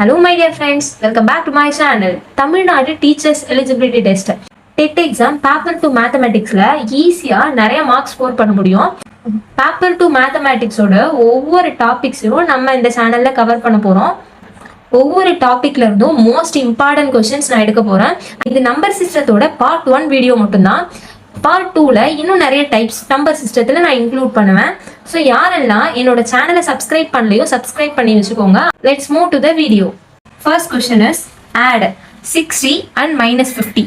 Hello my dear friends, welcome back to my channel. Tamilnadu Teachers Eligibility Test. TET Exam Paper 2 Mathematicsல ஈஸியா நிறைய marks score பண்ண முடியும். Paper 2 Mathematicsோட ஒவ்வொரு டாபிக்ஸையும் நம்ம இந்த சேனல்ல கவர் பண்ண போறோம். ஒவ்வொரு டாபிக்ல இருந்தும் மோஸ்ட் இம்பார்ட்டன்ட் கொஸ்டின்ஸ் நான் எடுக்க போறேன். இது நம்பர் சிஸ்டத்தோட பார்ட் 1 வீடியோ மட்டும்தான். பார்ட் 2ல இன்னும் நிறைய டைப்ஸ் நம்பர் சிஸ்டத்துல நான் இன்க்ளூட் பண்ணுவேன். ஸோ யாரெல்லாம் என்னோட சேனலை சப்ஸ்கிரைப் பண்ணலையோ சப்ஸ்கிரைப் பண்ணி வச்சுக்கோங்க. Let's move to the video. First question is add 60 and -50.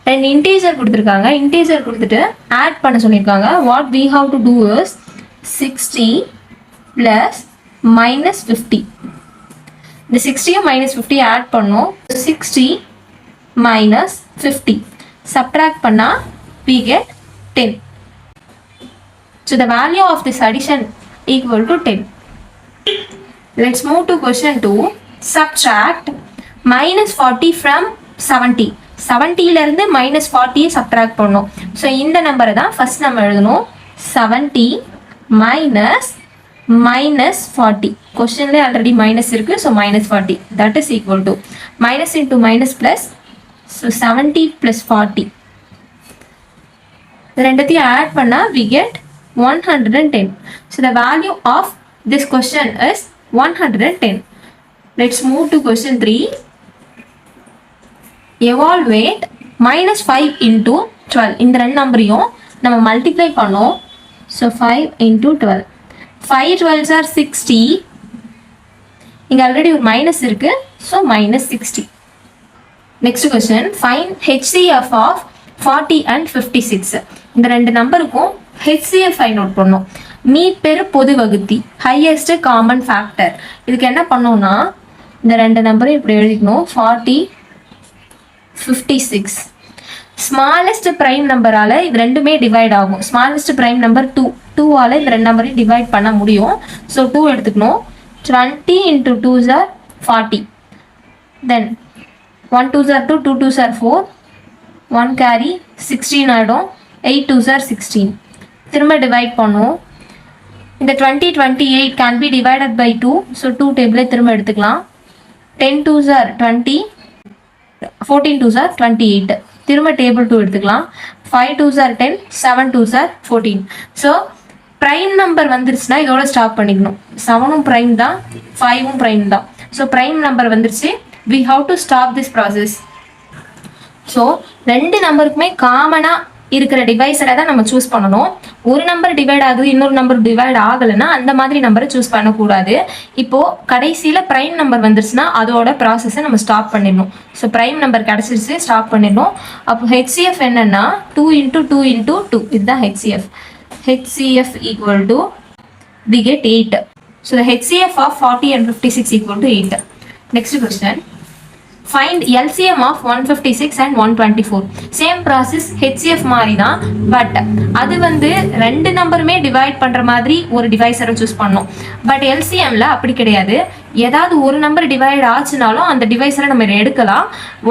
ரெண்டு இன்டீஜர் கொடுத்துருக்காங்க. இன்டீஜர் கொடுத்துட்டு ஆட் பண்ண சொல்லியிருக்காங்க. What we have to do is 60 plus -50. இந்த 60யும் -50 ஆட் பண்ணோம். 60 minus 50 subtract பண்ணா we get 10. So the value of this addition equal to 10. Let's move to question 2. Subtract -40 from 70. 70 ல இருந்து -40 subtract பண்ணோம். So இந்த நம்பரை தான் ஃபர்ஸ்ட் நம்ம எழுதணும். 70 minus -40. Questionல already minus இருக்கு. So -40. That is equal to minus into minus plus. So 70 plus 40. ரெண்டத்தையும் add பண்ணா we get 110. So the value of this question is 110. Let's move to question 3. Evaluate -5 into 12. இந்த ரெண்டு நம்பரையும் நம்ம multiply பண்ணோம். So 5 into 12. 5 12s are 60. இங்க already ஒரு minus இருக்கு. So -60. Next question. Find HCF of 40 and 56. இந்த ரெண்டு நம்பருக்கும் HCF ஃபைண்ட் அவுட் பண்ணோம். மீட் பெரு பொது வகுத்தி ஹையஸ்ட் காமன் ஃபேக்டர். இதுக்கு என்ன பண்ணோம்னா இந்த ரெண்டு நம்பரும் இப்படி எழுதிக்கணும். 40 56. ஸ்மாலஸ்ட் பிரைம் நம்பரால இது ரெண்டுமே டிவைட் ஆகும். Smallest prime number 2. 2ஆல இந்த ரெண்டு நம்பரையும் டிவைட் பண்ண முடியும். ஸோ 2 எடுத்துக்கணும். 20 into 2s are 40. Then 1 2s are 2, 2 2s are 4, 1 carry 16 ஆகிடும். 8 2s are 16. திரும்ப டிவைட் பண்ணுவோம். இந்த 20 28 can be divided by 2. So 2 டேபிளே திரும்ப எடுத்துக்கலாம். 10 2s are 20, 14 2s are 28. திரும்ப டேபிள் 2 எடுத்துக்கலாம். 5 2s are 10, 7 2s are 14. So prime number வந்துருச்சுன்னா இதோட ஸ்டாப் பண்ணிக்கணும். 7ம் ப்ரைம் தான், 5ம் ப்ரைம் தான். ஸோ ப்ரைம் நம்பர் வந்துருச்சு. we have to stop this process. So ரெண்டு நம்பருக்குமே காமனாக இருக்கிற டிவைஸரை தான் நம்ம சூஸ் பண்ணணும். ஒரு நம்பர் டிவைட் ஆகுது, இன்னொரு நம்பர் டிவைட் ஆகலைன்னா அந்த மாதிரி நம்பரை சூஸ் பண்ணக்கூடாது. இப்போ கடைசியில் ப்ரைம் நம்பர் வந்துருச்சுன்னா அதோட ப்ராசஸை நம்ம ஸ்டாப் பண்ணிடணும். ஸோ ப்ரைம் நம்பர் கிடச்சிருச்சு, ஸ்டாப் பண்ணிடணும். அப்போ HCF என்னன்னா 2 into 2 into 2. இதுதான் HCF. HCF equal to we get 8. So the HCF of 40 and 56 equal to 8. Next question. Find LCM of 156 and 124. Same process HCF மாதிரி தான். பட் அது வந்து ரெண்டு நம்பருமே டிவைட் பண்ணுற மாதிரி ஒரு டிவைஸரை சூஸ் பண்ணோம். பட் LCMல அப்படி கிடையாது. ஏதாவது ஒரு நம்பர் டிவைட் ஆச்சுனாலும் அந்த டிவைஸரை நம்ம எடுக்கலாம்.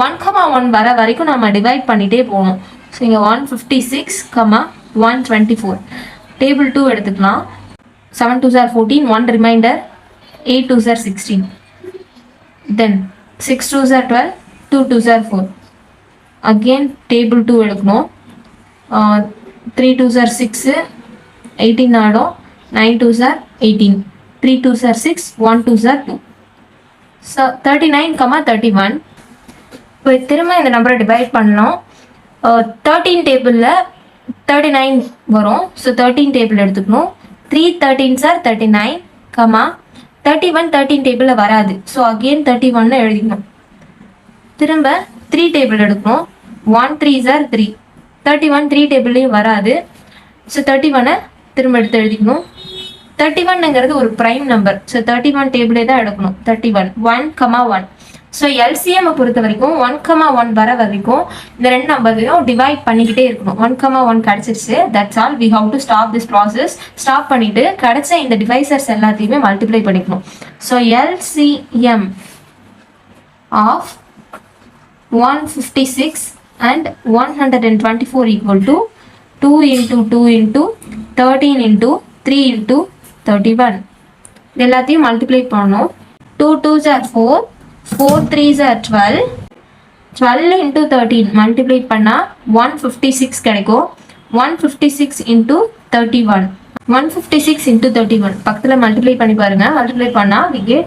1,1 வர வரைக்கும் நம்ம டிவைட் பண்ணிகிட்டே போகணும். ஸோ இங்கே 156, 124. டேபிள் 2 எடுத்துக்கலாம். 7 2s are 14, 1 reminder, 8 2s are 16. Then 6 2s are 12, 2 2s are 4. Again table 2 எடுக்கணும். 3 2s are 6, 18 ஆடும். 9 2s are 18, 3 2s are 6, 1 2s are 2. So 39, 31. இப்போ திரும்ப இந்த நம்பரை டிவைட் பண்ணலாம். 13 டேபிளில் 39 வரும். ஸோ 13 டேபிள் எடுத்துக்கணும். 3 13s are 39, 31 13 டேபிளில் வராது. ஸோ அகெயின் 31 எழுதிக்கணும். திரும்ப 3 டேபிள் எடுக்கணும். 1 3s are 3. 31 3 டேபிள்லேயும் வராது. ஸோ 31 திரும்ப எடுத்து எழுதிக்கணும். 31ங்கிறது ஒரு ப்ரைம் நம்பர். ஸோ 31 டேபிளே தான் எடுக்கணும். 31 1,1. ஸோ LCM பொறுத்த வரைக்கும் 1,1 வர வரைக்கும் இந்த ரெண்டு நம்பரையும் டிவைட் பண்ணிக்கிட்டே இருக்கணும். 1,1 கிடச்சிருச்சு. That's all. We have to stop this process. Stop பண்ணிட்டு கிடைச்ச இந்த டிவைசர்ஸ் எல்லாத்தையுமே மல்டிப்ளை பண்ணிக்கணும். So LCM of 156 and 124 equal to 2 into 2 into 13 into 3 into 31. எல்லாத்தையும் மல்டிப்ளை பண்ணணும். 2 2s are 4, 4 3s are 12. 12 into 13 multiply பண்ணா 156 கிடைக்கும். 156 into 31. 156 into 31 பக்கத்துல multiply பண்ணி பாருங்க. multiply பண்ணா we get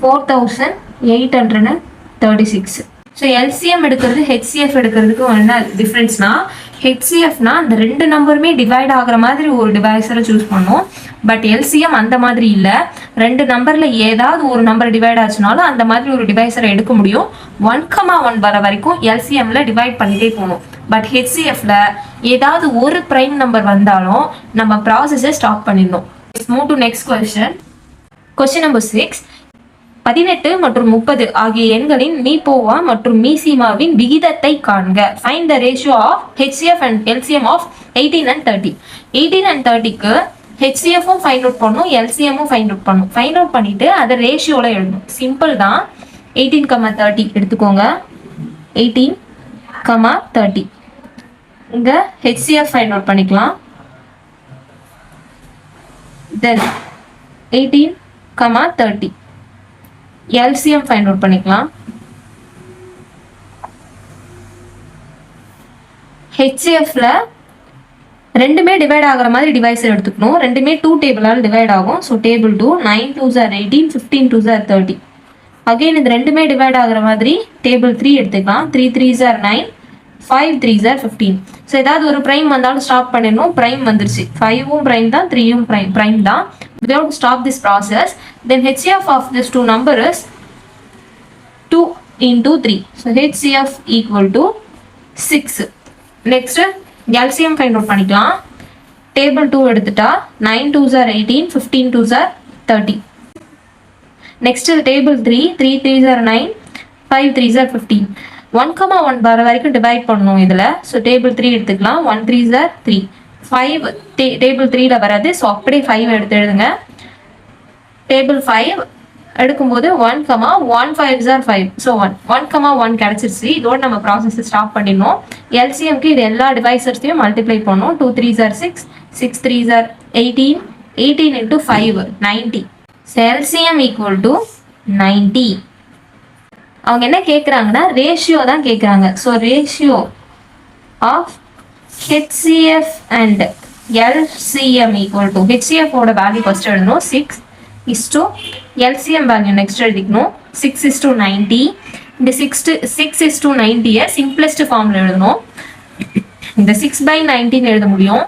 4836. ஸோ LCM எடுக்கிறது HCF எடுக்கிறதுக்கு என்ன டிஃப்ரென்ஸ்னா, HCFனா அந்த ரெண்டு நம்பருமே டிவைட் ஆகிற மாதிரி ஒரு டிவைசரை சூஸ் பண்ணும். பட் LCM அந்த மாதிரி இல்லை. ரெண்டு நம்பர்ல ஏதாவது ஒரு நம்பர் டிவைட் ஆச்சுனாலும் அந்த மாதிரி ஒரு டிவைசரை எடுக்க முடியும். 1,1 வர வரைக்கும் LCMல டிவைட் பண்ணிட்டே போகணும். பட் HCFல ஏதாவது ஒரு பிரைம் நம்பர் வந்தாலும் நம்ம ப்ராசஸை ஸ்டாப் பண்ணிடணும். Move to next question. Question number 6. 18 மற்றும் 30 ஆகிய எண்களின் மீபோவா மற்றும் மீசிமாவின் விகிதத்தை காண்க. Find the ratio of HCF and LCM of 18 and 30. 18 and 30க்கு HCFும் ஃபைண்ட் அவுட் பண்ணும், LCMும் ஃபைண்ட் அவுட் பண்ணும். ஃபைண்ட் அவுட் பண்ணிட்டு அதை ரேஷியோல எழுதணும். சிம்பிள் தான். 18,30 எடுத்துக்கோங்க. 18,30 இங்க HCF ஃபைண்ட் அவுட் பண்ணிக்கலாம். தென் 18,30 LCM ஃபைண்ட் அவுட் பண்ணிக்கலாம். HCFல ரெண்டுமே டிவைட் ஆகிற மாதிரி டிவைஸர் எடுத்துக்கணும். ரெண்டுமே 2 டேபிளால் டிவைட் ஆகும். So table 2 9 2s are 18, 15 2s are 30. Again இது ரெண்டுமே டிவைட் ஆகிற மாதிரி டேபிள் 3 எடுத்துக்கலாம். 3 3s are 9, 5 3s are 15. So ஏதாவது ஒரு ப்ரைம் வந்தாலும் ஸ்டாப் பண்ணிடணும். ப்ரைம் வந்துருச்சு. 5ம் ப்ரைம் தான், 3ம் ப்ரைம் தான். We have to stop this process. Then HCF of this two number is 2 into 3. So HCF equal to 6. Next LCM find out பண்ணிக்கலாம். Table 2 எடுத்துட்டா 9 2s are 18, 15 2s are 30. Next table 3, 3 3s are 9, 5 3s are 15. 1,1 வர வரைக்கும் divide பண்ணணும் இதுல. So table 3 எடுத்துக்கலாம். 1 3s are 3. 5 table 3ல வராது. So அப்படியே 5 எடுத்து எழுதுங்க. டேபிள் 5 எடுக்கும்போது 1,1 5s are 5. ஸோ 1,1 கிடைச்சிருச்சு. இதோட நம்ம ப்ராசஸ் ஸ்டாப் பண்ணிடணும். LCMக்கு இது எல்லா டிவைசர்ஸையும் மல்டிப்ளை பண்ணணும். 2 3s are 6, 6 3s are 18, 18 into 5 90. So LCM equal to 90. அவங்க என்ன கேட்குறாங்கன்னா ரேஷியோ தான் கேட்குறாங்க. So ratio of HCF and LCM equal to HCF ஓட வேல்யூ ஃபர்ஸ்ட் எழுதணும். 6 LCM வேல்யூ நெக்ஸ்ட் எழுதிக்கணும். 6 90. இந்த 6 90 சிம்பிளஸ்ட் ஃபார்ம்ல எழுதணும். இந்த 6/19 எழுத முடியும்.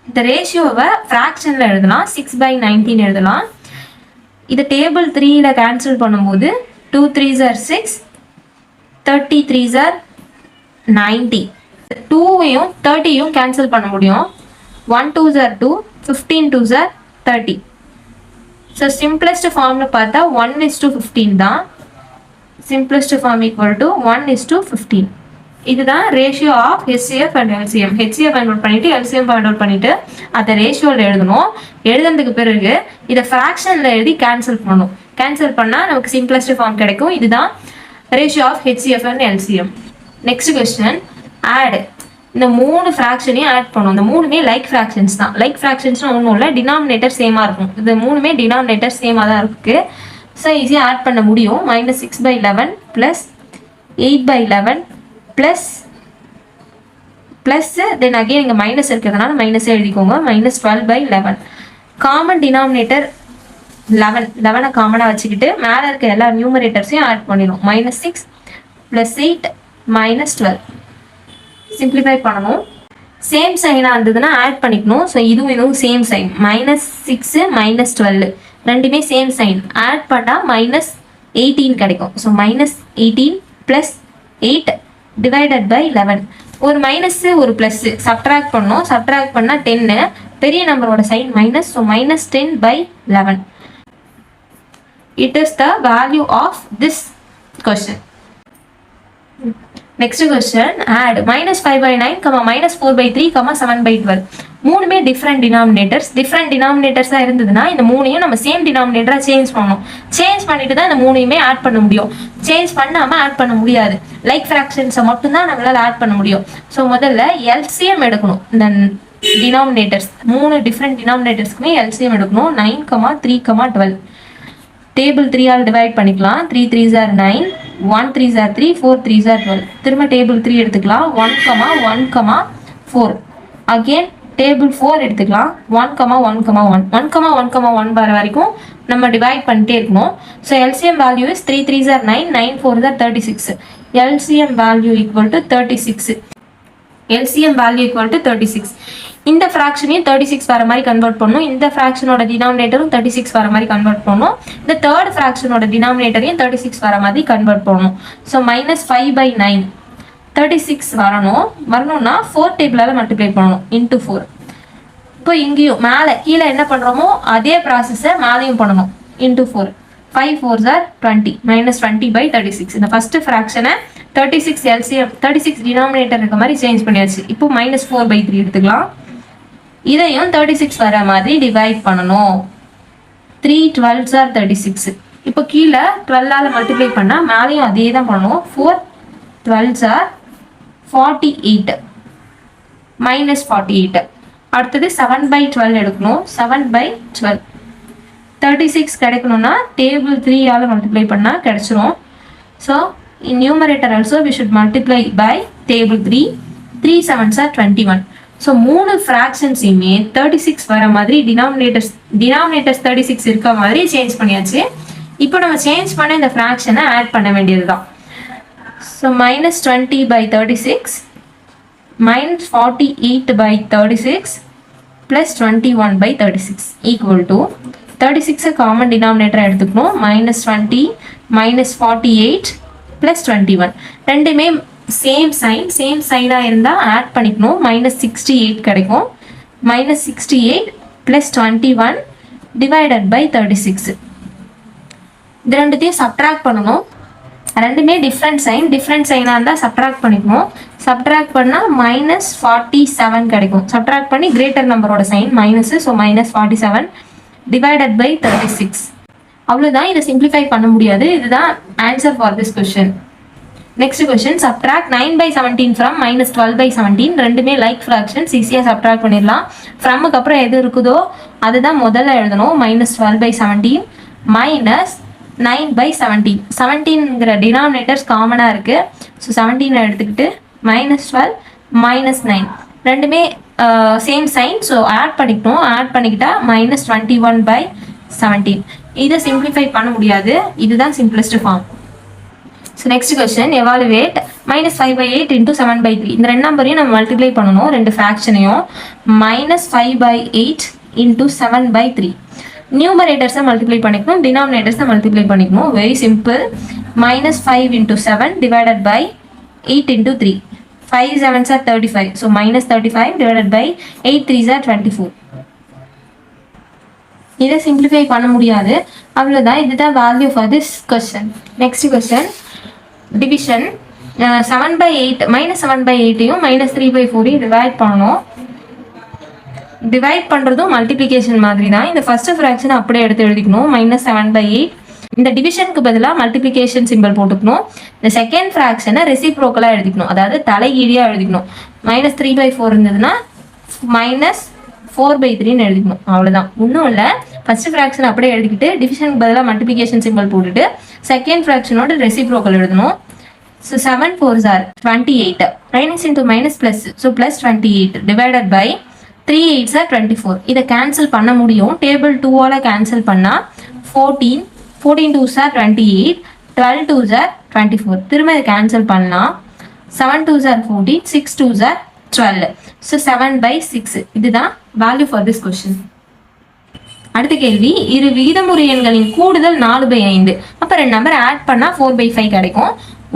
இந்த ரேஷியோவை ஃப்ராக்ஷன்ல எழுதலாம். 6/19 எழுதலாம். இது டேபிள் 3ல கேன்சல் பண்ணும்போது 2 3s are 6, 30 3s are 90. 2யும் 30யும் cancel பண்ண முடியும். 1 2s are 2, 15 2s are 30. So simplest ஃபார்ம்ல பார்த்தா 1:15 தான். Simplest form equal to 1:15. இதுதான் ratio of HCF and LCM. HCF find out பண்ணிட்டு LCM ஃபைண்ட் அவுட் பண்ணிட்டு அதை ரேஷியோவில் எழுதணும். எழுதுனதுக்கு பிறகு இதை ஃப்ராக்ஷன்ல எழுதி கேன்சல் பண்ணணும். கேன்சல் பண்ணால் நமக்கு சிம்பிளஸ்ட் ஃபார்ம் கிடைக்கும். இதுதான் ratio of HCF and LCM. Next question. Add. இந்த 3 ஃப்ராக்ஷனையும் ஆட் பண்ணும். இந்த 3மே லைக் ஃப்ராக்ஷன்ஸ் தான். லைக் ஃப்ராக்ஷன்ஸ்னா ஒன்றும் இல்லை, டினாமினேட்டர் சேமாக இருக்கும். இந்த 3மே டினாமினேட்டர் சேமாக தான் இருக்கு. ஸோ ஈஸியாக ஆட் பண்ண முடியும். -6/11 + 8/11 ப்ளஸ் தென் அகெயின் இங்கே மைனஸ் இருக்கிறதுனால மைனஸே எழுதிக்கோங்க. -12/11. காமன் டினாமினேட்டர் 11 காமனாக வச்சுக்கிட்டு மேலே இருக்க எல்லா நியூமரேட்டர்ஸையும் ஆட் பண்ணிடும். -6 + 8 -12. சிம்பிளிஃபை பண்ணணும். சேம் சைனாக இருந்ததுன்னா ஆட் பண்ணிக்கணும். ஸோ இதுவும் சேம் சைன். -6 -12 ரெண்டுமே சேம் சைன். ஆட் பண்ணால் -18 கிடைக்கும். So -18 + 8 divided by 11. ஒரு மைனஸ் ஒரு ப்ளஸ் சப்ட்ராக்ட் பண்ணணும். சப்ட்ராக்ட் பண்ணால் 10. பெரிய நம்பரோட sign minus. So -10/11. It is the value of this question. Next question. Add -5/9, -4/3, -7/12. மூணுமே டிஃப்ரெண்ட் டினாமினேட்டர்ஸ். டிஃப்ரெண்ட் டினாமினேட்டர்ஸாக இருந்ததுன்னா இந்த மூணையும் நம்ம சேம் டினாமினேட்டராக சேஞ்ச் பண்ணணும். சேஞ்ச் பண்ணிட்டு தான் இந்த மூணையுமே ஆட் பண்ண முடியும். சேஞ்ச் பண்ணாமல் ஆட் பண்ண முடியாது. லைக் ஃப்ராக்ஷன்ஸை மட்டும்தான் நம்மளால் ஆட் பண்ண முடியும். ஸோ முதல்ல LCM எடுக்கணும். இந்த டினாமினேட்டர்ஸ் 3 டிஃப்ரெண்ட் டினாமினேட்டர்ஸ்க்குமே LCM எடுக்கணும். 9, 3, 12. டேபிள் 3 ஆல் டிவைட் பண்ணிக்கலாம். 3 3s are 9, 1 3s are 3, 4 3s are 12. திரும்ப டேபிள் 3 எடுத்துக்கலாம். 1, 1, 4. அகெயின் டேபிள் 4 எடுத்துக்கலாம். 1, 1, 1. 1, 1, 1 வர வரைக்கும் நம்ம டிவைட் பண்ணிட்டே இருக்கணும். So LCM value is 3 3s are 9, 9 4s are 36. LCM value equal to 36. LCM value equal to 36. இந்த ஃப்ராக்ஷனையும் 36 வர மாதிரி கன்வெர்ட் பண்ணணும். இந்த ஃப்ராக்ஷனோட டினாமினேட்டரும் 36 வர மாதிரி கன்வெர்ட் பண்ணணும். இந்த தேர்ட் ஃப்ராக்ஷனோட டினாமினேட்டரையும் 36 வர மாதிரி கன்வெர்ட் பண்ணணும். ஸோ -5/9 36 வரணும்னா 4 டேபிளால் மல்டிப்ளை பண்ணணும் இன்ட்டு 4. இப்போ இங்கேயும் மேலே கீழே என்ன பண்ணுறோமோ அதே ப்ராசஸை மேலேயும் பண்ணணும் இன்ட்டு 4. 5 4s are 20, -20/36. இந்த ஃபர்ஸ்ட் ஃப்ராக்ஷனை 36 LCM 36 டினாமினேட்டர் இருக்க மாதிரி சேஞ்ச் பண்ணியாச்சு. இப்போ -4/3 எடுத்துக்கலாம். இதையும் 36 வர மாதிரி டிவைட் பண்ணணும். 3 12s are 36. இப்போ கீழே 12ஆல் மல்டிப்ளை பண்ணால் மேலேயும் அதே தான் பண்ணணும். 4 12s are 48 -48. அடுத்தது 7/12 எடுக்கணும். 7/12 36 கிடைக்கணும்னா டேபிள் 3 ஆல் மல்டிப்ளை பண்ணால் கிடைச்சிரும். So in numerator also we should multiply by table 3. 3 7s are 21. So 3 ஃப்ராக்ஷன்ஸையுமே 36 வர மாதிரி டினாமினேட்டர்ஸ் 36 இருக்க மாதிரி சேஞ்ச் பண்ணியாச்சு. இப்போ நம்ம சேஞ்ச் பண்ண இந்த ஃப்ராக்ஷனை ஆட் பண்ண வேண்டியது தான். So -20/36 -48/36 plus 21/36 equal to 36 common denominator எடுத்துக்கணும். -20 -48 plus 21 ரெண்டுமே சேம் சைனாக இருந்தால் ஆட் பண்ணிக்கணும். -68 கிடைக்கும். -68 plus 21 divided by 36. இது ரெண்டுத்தையும் சப்ட்ராக்ட் பண்ணணும். ரெண்டுமே டிஃப்ரெண்ட் சைனாக இருந்தால் சப்ட்ராக்ட் பண்ணிக்கணும். சப்ட்ராக்ட் பண்ணால் -47 கிடைக்கும். சப்ட்ராக்ட் பண்ணி கிரேட்டர் நம்பரோட sign minus. So -47 divided by 36. அவ்வளோதான். இதை சிம்பிளிஃபை பண்ண முடியாது. இதுதான் answer for this question. Next question, subtract 9/17 from -12/17. ரெண்டுமே லைக் ஃப்ராக்ஷன்ஸ், ஈஸியாக சப்ட்ராக்ட் பண்ணிடலாம். ஃப்ரம்முக்கு அப்புறம் எது இருக்குதோ அதுதான் முதல்ல எழுதணும். -12/17 -9/17. 17ங்கிற டினாமினேட்டர்ஸ் காமனாக இருக்குது. ஸோ 17 எடுத்துக்கிட்டு -12 -9 ரெண்டுமே சேம் சைன். ஸோ ஆட் பண்ணிக்கணும். ஆட் பண்ணிக்கிட்டா -21/17. இதை சிம்பிளிஃபை பண்ண முடியாது. இதுதான் simplest form. So next question, evaluate -5/8 × 7/3. இந்த ரெண்டு நம்பரையும் நம்ம மல்டிப்ளை பண்ணணும். ரெண்டு ஃப்ராக்ஷனையும் -5/8 × 7/3. நியூமரேட்டர்ஸை மல்டிப்ளை பண்ணிக்கணும், டினாமினேட்டர்ஸை மல்டிப்ளை பண்ணிக்கணும். Very simple. -5 × 7 divided by 8 × 3. 5 7s are 35. So -35 divided by 8 3s are 24. இதை சிம்பிளிஃபை பண்ண முடியாது. அவ்வளோதான். இதுதான் value for this question. Next question, division 7/8 -7/8ஐயும் -3/4ஐயும் டிவைட் பண்ணணும். டிவைட் பண்ணுறதும் மல்டிப்ளிகேஷன் மாதிரி தான். இந்த ஃபர்ஸ்ட் ஃப்ராக்ஷன் அப்படியே எடுத்து எழுதிக்கணும். -7/8. இந்த டிவிஷனுக்கு பதிலாக மல்டிப்ளிகேஷன் சிம்பிள் போட்டுக்கணும். இந்த செகண்ட் ஃப்ராக்ஷனை ரெசிப்ரோக்கலாக எழுதிக்கணும், அதாவது தலைகீழியாக எழுதிக்கணும். -3/4 இருந்ததுன்னா -4/3ன்னு எழுதிக்கணும். அவ்வளோதான், ஒன்றும் இல்லை. ஃபர்ஸ்ட் ஃப்ராக்ஷன் அப்படியே எழுதிக்கிட்டு டிவிஷனுக்கு பதிலாக மல்டிப்ளிகேஷன் சிம்பிள் போட்டுட்டு செகண்ட் ஃப்ராக்ஷனோட ரெசிப்ரோக்கல் எழுதணும். So 7 4s are 28. Minus into minus plus. So +28 divided by 3 8s are 24. இதை கேன்சல் பண்ண முடியும். டேபிள் 2ஆல் கேன்சல் பண்ணால் 14 14 2s are 28, 12 2s are 24. திரும்ப இதை கேன்சல் பண்ணலாம். 7 2s are 14, 6 2s are 12. So 7/6. இதுதான் வேல்யூ ஃபார் திஸ் கொஸ்டின். அடுத்த கேள்வி, இரு விகிதமுறு எண்களின் கூடுதல் 4/5. அப்போ ரெண்டு நம்பர் ஆட் பண்ணால் 4/5 கிடைக்கும்.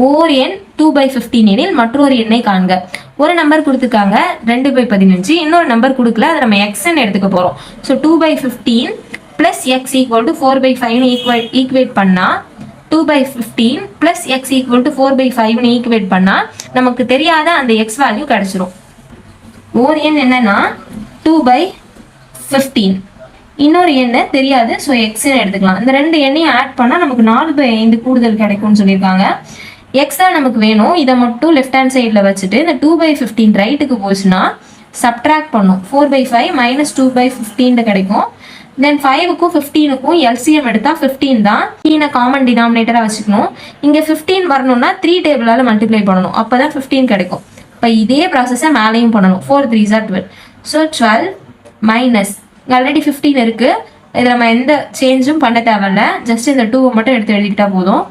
ஓர் எண் 2/15 எனில் மற்றொரு எண்ணை காண்க. ஒரு நம்பர் கொடுத்துருக்காங்க 2/15, இன்னொரு நம்பர் கொடுக்கல, அதை நம்ம எக்ஸ்ன்னு எடுத்துக்க போகிறோம். So 2/15 plus x equal to 4/5 equate பண்ணால் 2/15 plus x equal to 4/5 equate பண்ணால் நமக்கு தெரியாத அந்த எக்ஸ் வேல்யூ கிடைச்சிரும். ஒரு எண் என்னன்னா 2/15, இன்னொரு எண்ணை தெரியாது. ஸோ எக்ஸ்ன்னு எடுத்துக்கலாம். இந்த ரெண்டு எண்ணையும் ஆட் பண்ணால் நமக்கு 4/5 கூடுதல் கிடைக்கும்னு சொல்லியிருக்காங்க. எக்ஸ் தான் நமக்கு வேணும். இதை மட்டும் லெஃப்ட் ஹேண்ட் சைடில் வச்சுட்டு இந்த 2/15 ரைட்டுக்கு போச்சுன்னா சப்ட்ராக்ட் பண்ணும். 4/5 -2/15 கிடைக்கும். தென் 5க்கும் 15க்கும் எல்சிஎம் எடுத்தா 15 தான். 15 காமன் டினாமினேட்டரா வச்சுக்கணும். இங்க 15 வரணும்னா 3 டேபிளால மல்டிப்ளை பண்ணணும், அப்பதான் 15 கிடைக்கும். இப்போ இதே ப்ராசஸை மேலேயும் பண்ணணும். 4 3s are 12. So 12 minus already 15 இருக்கு, இதில் நம்ம எந்த சேஞ்சும் பண்ண தேவையில்ல, ஜஸ்ட் இந்த 2 மட்டும் எடுத்து எழுதிக்கிட்டா போதும்.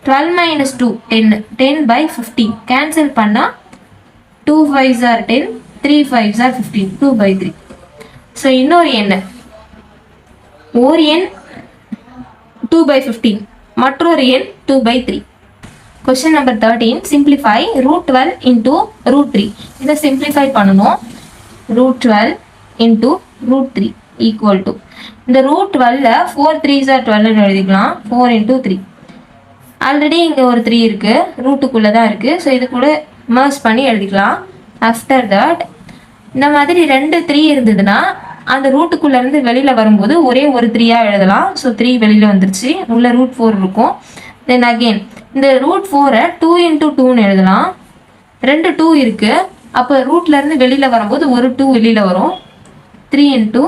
12 minus 2 10, 10 by 15 கேன்சல் பண்ணால் 2 5s are 10, 3 5s are 15, 2 by 3. So இன்னொரு எண், ஒரு எண் 2 by 15, மற்றொரு எண் 2 by 3. Question number 13, simplify root 12 into root 3. இதை simplify பண்ணணும். root 12 into root 3 equal to, இந்த root 12ல 4 3s are 12 எழுதிக்கலாம். 4 into 3. ஆல்ரெடி இங்கே ஒரு 3 இருக்கு, ரூட்டுக்குள்ளே தான் இருக்கு. ஸோ இது கூட மர்ஜ் பண்ணி எழுதிக்கலாம். ஆஃப்டர் தட் இந்த மாதிரி 2 3 இருந்ததுன்னா அந்த ரூட்டுக்குள்ளே இருந்து வெளியில் வரும்போது ஒரே ஒரு 3 எழுதலாம். ஸோ 3 வெளியில் வந்துருச்சு, உள்ள root 4 இருக்கும். தென் அகெயின் இந்த ரூட் 4 2 into 2ன்னு எழுதலாம். 2 2 இருக்கு, அப்போ ரூட்ல இருந்து வெளியில வரும்போது ஒரு 2 வெளியில வரும். 3 into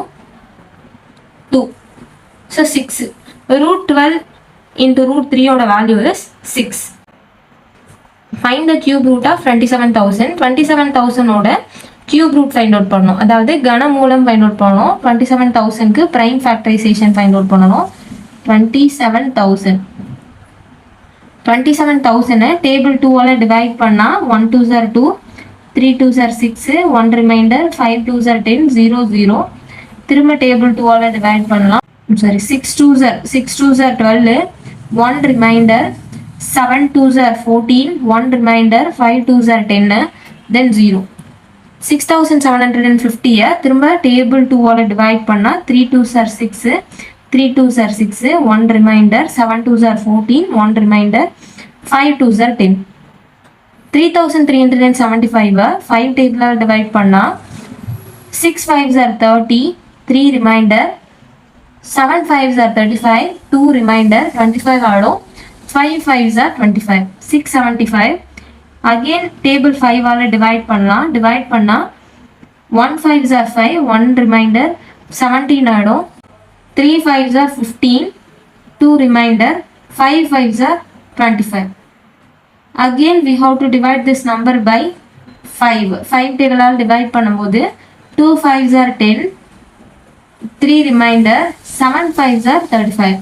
2, so 6. root 12 into root 3 value is 6. Find the cube root of 27,000. 27,000 cube root find out பண்ணணும், அதாவது கனமூலம் ஃபைண்ட் அவுட் பண்ணணும். 27,000க்கு பிரைம் ஃபேக்டரைசேஷன் ஃபைண்ட் அவுட் பண்ணணும். 27,000 டேபிள் 2ஆல் டிவைட் பண்ணால் 1 2s are 2, 3 2s are 6, 1 reminder, 5 2s are 10, 0 0. திரும்ப table 2ஆல் டிவைட் பண்ணலாம். Sorry, 6 2s are 12, 1 reminder, 7 2s are 14, 1 reminder, 5 2s are 10, then 0. 6,750 திரும்ப டேபிள் 2ஆல் டிவைட் பண்ணால் 3 2s are 6, 3 2s are 6, 1 reminder, 7 2s are 14, 1 reminder, 5 2s are 10. 3,375 5 table divide பண்ணா 6 5s are 30, 3 reminder, 7 5s are 35, 2 reminder, 25 ஆடும், 5 5s are 25, 675. Again table 5 ஆல divide பண்ணா 1 5s are 5, 1 reminder, 17 ஆடும், 3 5s are 15, 2 reminder, 5 5s are 25. Again we have to divide this number by 5. 5 table all divide பண்ணும்போது 2 5s are 10, 3 reminder, 7 5s are 35.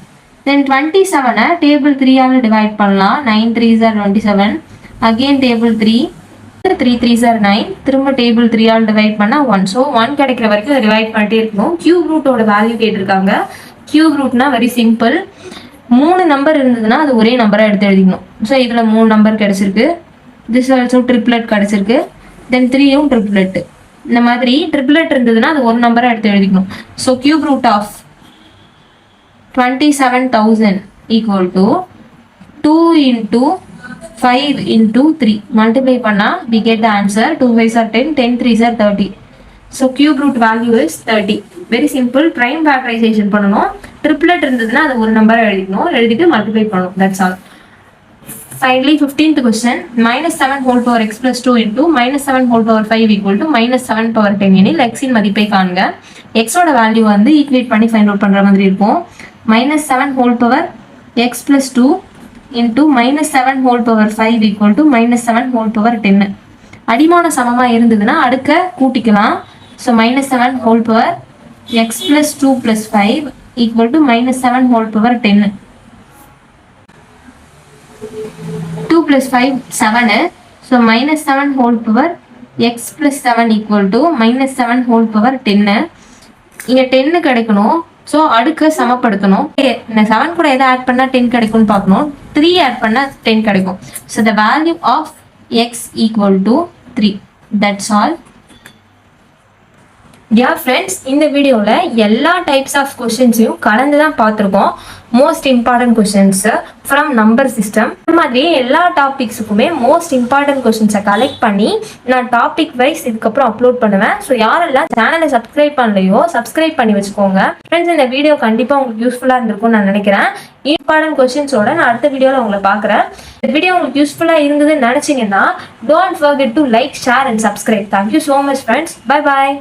Then 27 table 3 all divide பண்ணலாம். 9 3s are 27. Again table 3, 3 3s are 9. திரும்ப table 3 all divide பண்ணா 1. So 1 கிடைக்கிற வரைக்கும் divide பண்ணிட்டே இருக்கணும். Cube ரூட்டோட value கேட்டிருக்காங்க. கியூப் ரூட்னா வெரி சிம்பிள். 3 நம்பர் இருந்ததுன்னா அது ஒரே நம்பராக எடுத்து எழுதிக்கணும். ஸோ இதில் 3 நம்பர் கிடைச்சிருக்கு. திஸ் ஆல்சோ ட்ரிப்ளெட் கிடைச்சிருக்கு. தென் 3யும் ட்ரிப்ளெட். இந்த மாதிரி ட்ரிப்ளெட் இருந்ததுன்னா அது ஒரு நம்பராக எடுத்து எழுதிக்கணும். So cube root of 27,000 equal to 2 into 5 into 3 multiply பண்ணா we get the answer. 2 5s are 10, 10 3s are 30. So cube root value is 30. Very simple. Prime factorization பண்ணணும். Triplet இருந்ததுன்னா அது ஒரு நம்பரை எழுதிக்கணும், எழுதிட்டு multiply பண்ணணும். That's all. Finally 15th question, minus 7 whole power x plus 2 into minus 7 whole power 5 equal to minus 7 power 10 எனில் x இன் மதிப்பை காண்க. x ஓட வேல்யூ வந்து ஈக்குவேட் பண்ணி ஃபைண்ட் அவுட் பண்ற மாதிரி இருக்கும். minus 7 whole power x plus 2 into minus 7 whole power 5 equal to minus 7 whole power 10. அடிமான சமமா இருந்ததுன்னா அடுக்க கூட்டிக்கலாம். So minus 7 whole power x plus 2 plus 5 equal to minus 7 whole power 10. 2 plus 5 7. So minus 7 whole power x plus 7 equal to minus 7 whole power 10. இங்க 10 கிடைக்கணும். So அடுக்க சமப்படுத்தணும். இந்த 7 கூட எதை add பண்ணால் 10 கிடைக்கும்னு பார்க்கணும். 3 ஆட் பண்ணால் 10 கிடைக்கும். So the value of x equal to 3. That's all. Dear friends, இந்த வீடியோவில் எல்லா டைப்ஸ் ஆஃப் கொஷின்ஸையும் கலந்து தான் பார்த்துருக்கோம். Most important questions from number system. இந்த மாதிரி எல்லா டாபிக்ஸுக்குமே மோஸ்ட் இம்பார்ட்டன்ட் கொஷின்ஸை கலெக்ட் பண்ணி நான் டாபிக் வைஸ் இதுக்கப்புறம் அப்லோட் பண்ணுவேன். ஸோ யாரெல்லாம் சேனலை சப்ஸ்கிரைப் பண்ணலையோ சப்ஸ்கிரைப் பண்ணி வச்சுக்கோங்க. ஃப்ரெண்ட்ஸ், இந்த வீடியோ கண்டிப்பாக உங்களுக்கு யூஸ்ஃபுல்லாக இருந்திருக்கும்னு நான் நினைக்கிறேன். இம்பார்ட்டன்ட் கொஷின்ஸோட நான் அடுத்த வீடியோவில் உங்களை பார்க்குறேன். இந்த வீடியோ உங்களுக்கு யூஸ்ஃபுல்லாக இருந்ததுன்னு நினச்சிங்கன்னா don't forget to like, share and subscribe. Thank you so much friends. Bye bye.